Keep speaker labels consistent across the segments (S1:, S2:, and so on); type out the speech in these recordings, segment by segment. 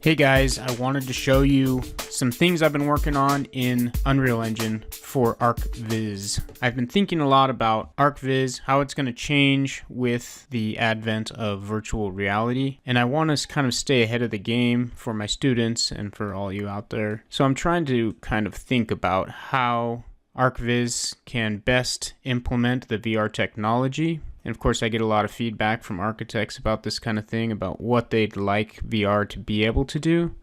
S1: Hey guys, I wanted to show you some things I've been working on in Unreal Engine for Archviz. I've been thinking a lot about Archviz, how it's going to change with the advent of virtual reality, and I want to kind of stay ahead of the game for my students and for all you out there. So I'm trying to kind of think about how Archviz can best implement the VR technology. And of course, I get a lot of feedback from architects about this kind of thing, about what they'd like VR to be able to do.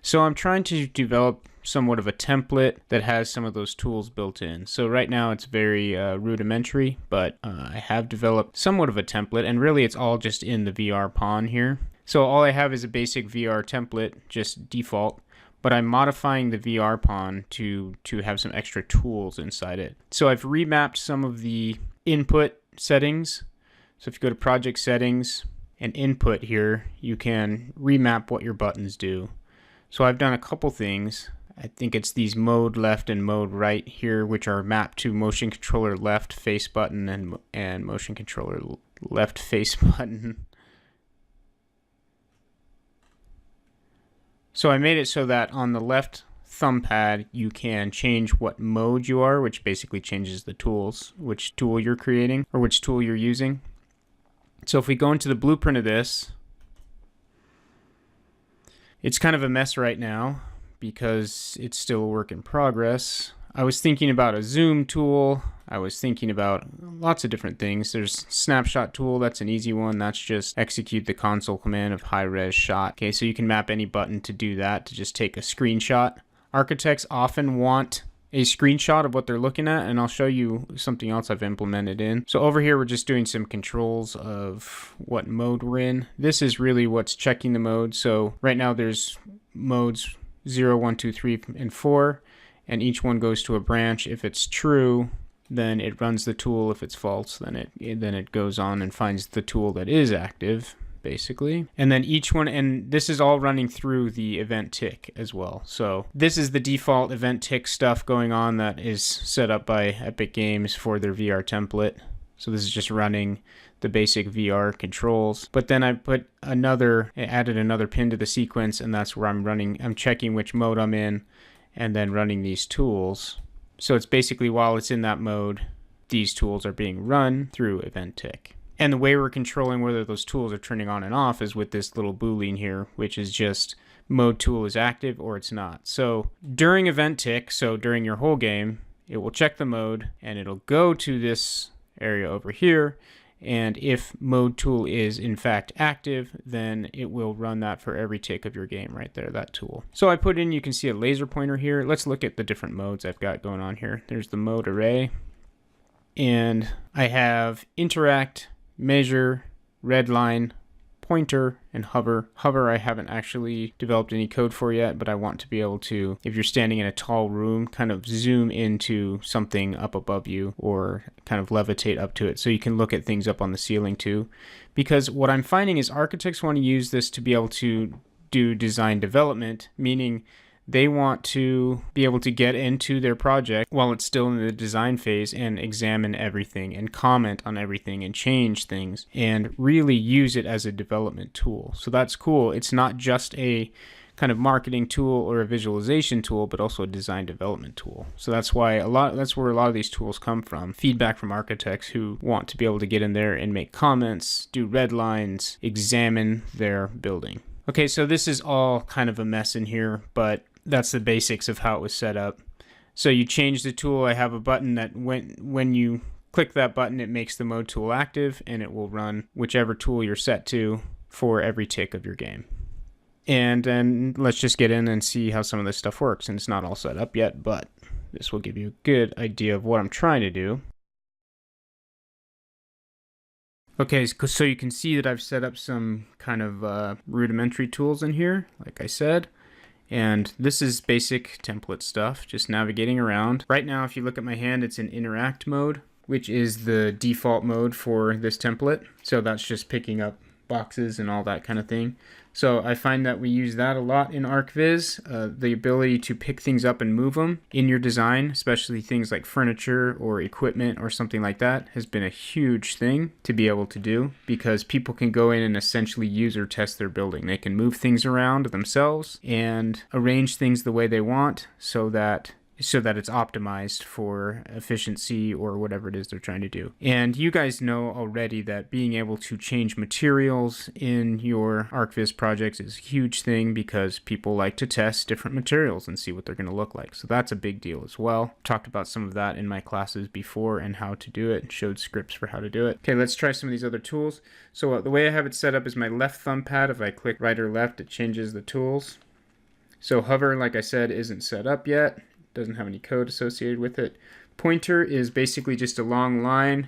S1: So I'm trying to develop somewhat of a template that has some of those tools built in. So right now it's very rudimentary, but I have developed somewhat of a template, and really it's all just in the VR pawn here. So all I have is a basic VR template, just default, but I'm modifying the VR pawn to have some extra tools inside it. So I've remapped some of the input settings. So if you go to project settings and input here, you can remap what your buttons do. So I've done a couple things. I think it's these mode left and mode right here, which are mapped to motion controller left face button and motion controller left face button. So I made it so that on the left thumb pad you can change what mode you are, which basically changes the tools, which tool you're creating or which tool you're using. So if we go into the blueprint of this, it's kind of a mess right now because it's still a work in progress. I was thinking about a zoom tool. I was thinking about lots of different things. There's Snapshot Tool, that's an easy one. That's just execute the console command of high-res shot. Okay, so you can map any button to do that, to just take a screenshot. Architects often want a screenshot of what they're looking at, and I'll show you something else I've implemented in. So over here we're just doing some controls of what mode we're in. This is really what's checking the mode. So right now there's modes 0, 1, 2, 3, and 4, and each one goes to a branch. If it's true, then it runs the tool. If it's false, then it goes on and finds the tool that is active, basically. And then each one, and this is all running through the event tick as well. So this is the default event tick stuff going on that is set up by Epic Games for their VR template. So this is just running the basic VR controls. But then I added another pin to the sequence, and that's where I'm checking which mode I'm in and then running these tools. So it's basically while it's in that mode, these tools are being run through event tick. And the way we're controlling whether those tools are turning on and off is with this little boolean here, which is just mode tool is active or it's not. So during event tick, so during your whole game, it will check the mode and it'll go to this area over here. And if mode tool is in fact active, then it will run that for every tick of your game right there, that tool. So I put in, you can see a laser pointer here. Let's look at the different modes I've got going on here. There's the mode array, and I have interact, measure, redline, pointer, and hover. Hover I haven't actually developed any code for yet, but I want to be able to, if you're standing in a tall room, kind of zoom into something up above you or kind of levitate up to it so you can look at things up on the ceiling too. Because what I'm finding is architects want to use this to be able to do design development, meaning they want to be able to get into their project while it's still in the design phase and examine everything and comment on everything and change things and really use it as a development tool. So that's cool. It's not just a kind of marketing tool or a visualization tool, but also a design development tool. So that's where a lot of these tools come from. Feedback from architects who want to be able to get in there and make comments, do red lines, examine their building. Okay, so this is all kind of a mess in here, but that's the basics of how it was set up. So you change the tool. I have a button that when you click that button, it makes the mode tool active and it will run whichever tool you're set to for every tick of your game. And then let's just get in and see how some of this stuff works. And it's not all set up yet, but this will give you a good idea of what I'm trying to do. Okay, so you can see that I've set up some kind of rudimentary tools in here, like I said. And this is basic template stuff, just navigating around. Right now, if you look at my hand, it's in interact mode, which is the default mode for this template. So that's just picking up boxes and all that kind of thing. So I find that we use that a lot in Archviz, the ability to pick things up and move them in your design, especially things like furniture or equipment or something like that, has been a huge thing to be able to do, because people can go in and essentially user test their building. They can move things around themselves and arrange things the way they want so that it's optimized for efficiency or whatever it is they're trying to do. And you guys know already that being able to change materials in your Archviz projects is a huge thing, because people like to test different materials and see what they're going to look like. So that's a big deal as well. Talked about some of that in my classes before and how to do it, showed scripts for how to do it. Okay, let's try some of these other tools. So the way I have it set up is my left thumb pad. If I click right or left, it changes the tools. So hover, like I said, isn't set up yet. Doesn't have any code associated with it. Pointer is basically just a long line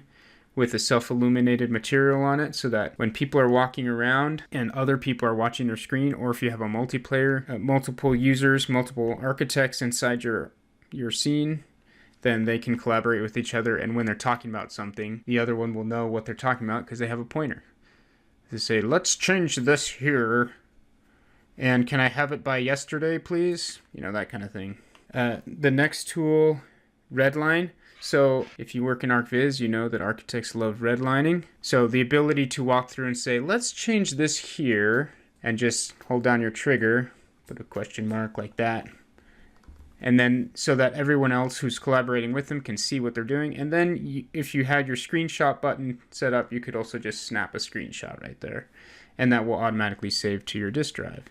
S1: with a self-illuminated material on it, so that when people are walking around and other people are watching their screen, or if you have a multiplayer, multiple users, multiple architects inside your scene, then they can collaborate with each other, and when they're talking about something, the other one will know what they're talking about because they have a pointer. They say, let's change this here, and can I have it by yesterday, please? You know, that kind of thing. The next tool, Redline. So if you work in Archviz, you know that architects love redlining. So the ability to walk through and say, let's change this here, and just hold down your trigger, put a question mark like that. And then so that everyone else who's collaborating with them can see what they're doing. And then if you had your screenshot button set up, you could also just snap a screenshot right there. And that will automatically save to your disk drive.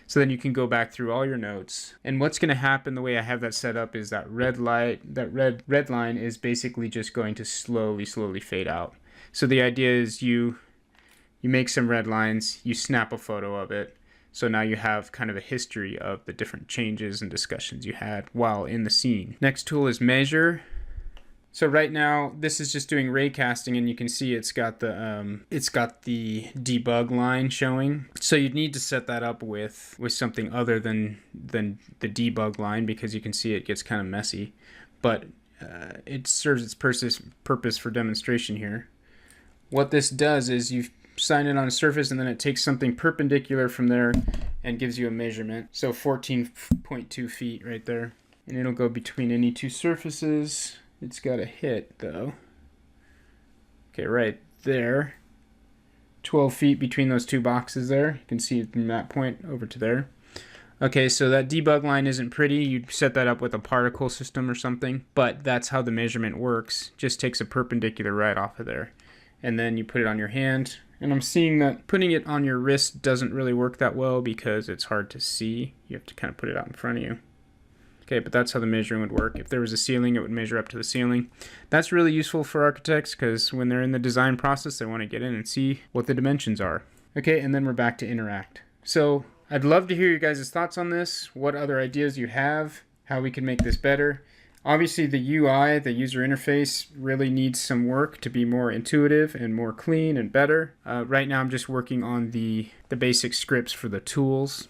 S1: So then you can go back through all your notes. And what's going to happen, the way I have that set up, is that red line is basically just going to slowly fade out. So the idea is you make some red lines, you snap a photo of it. So now you have kind of a history of the different changes and discussions you had while in the scene. Next tool is measure. So right now, this is just doing ray casting, and you can see it's got the debug line showing. So you'd need to set that up with something other than the debug line, because you can see it gets kind of messy. But it serves its purpose for demonstration here. What this does is you sign it on a surface, and then it takes something perpendicular from there and gives you a measurement. So 14.2 feet right there. And it'll go between any two surfaces. It's got a hit though. Okay, right there. 12 feet between those two boxes there. You can see from that point over to there. Okay, so that debug line isn't pretty. You'd set that up with a particle system or something, but that's how the measurement works. Just takes a perpendicular right off of there. And then you put it on your hand. And I'm seeing that putting it on your wrist doesn't really work that well because it's hard to see. You have to kind of put it out in front of you. Okay, but that's how the measuring would work. If there was a ceiling, it would measure up to the ceiling. That's really useful for architects because when they're in the design process, they want to get in and see what the dimensions are. Okay, and then we're back to interact. So I'd love to hear your guys' thoughts on this, what other ideas you have, how we can make this better. Obviously the UI, the user interface, really needs some work to be more intuitive and more clean and better. Right now I'm just working on the basic scripts for the tools.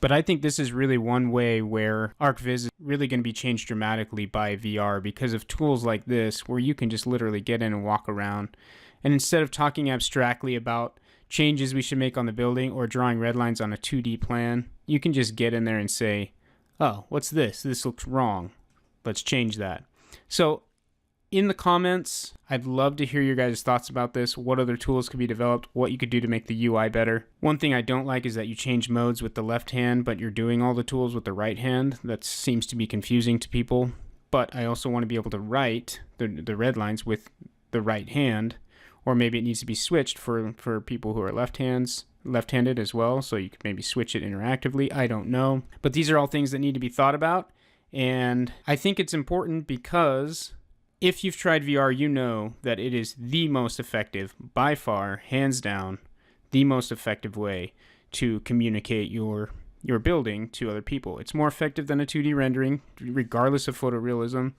S1: But I think this is really one way where Archviz is really going to be changed dramatically by VR because of tools like this where you can just literally get in and walk around. And instead of talking abstractly about changes we should make on the building or drawing red lines on a 2D plan, you can just get in there and say, oh, what's this? This looks wrong. Let's change that. So in the comments, I'd love to hear your guys' thoughts about this, what other tools could be developed, what you could do to make the UI better. One thing I don't like is that you change modes with the left hand, but you're doing all the tools with the right hand. That seems to be confusing to people. But I also want to be able to write the red lines with the right hand, or maybe it needs to be switched for people who are left-handed as well, so you could maybe switch it interactively. I don't know. But these are all things that need to be thought about, and I think it's important because if you've tried VR, you know that it is the most effective, by far, hands down, the most effective way to communicate your building to other people. It's more effective than a 2D rendering, regardless of photorealism.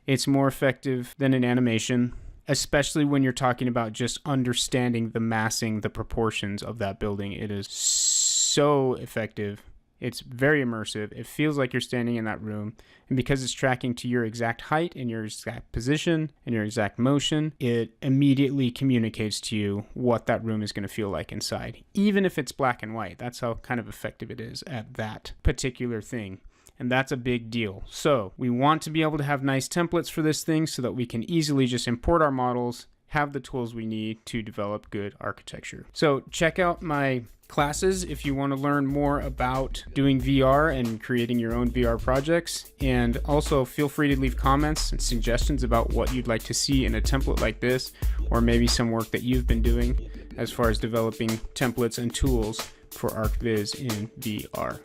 S1: It's more effective than an animation, especially when you're talking about just understanding the massing, the proportions of that building. It is so effective It's very immersive. It feels like you're standing in that room. And because it's tracking to your exact height and your exact position and your exact motion, it immediately communicates to you what that room is going to feel like inside, even if it's black and white. That's how kind of effective it is at that particular thing. And that's a big deal. So we want to be able to have nice templates for this thing so that we can easily just import our models, have the tools we need to develop good architecture. So check out my classes if you want to learn more about doing VR and creating your own VR projects. And also feel free to leave comments and suggestions about what you'd like to see in a template like this, or maybe some work that you've been doing as far as developing templates and tools for Archviz in VR.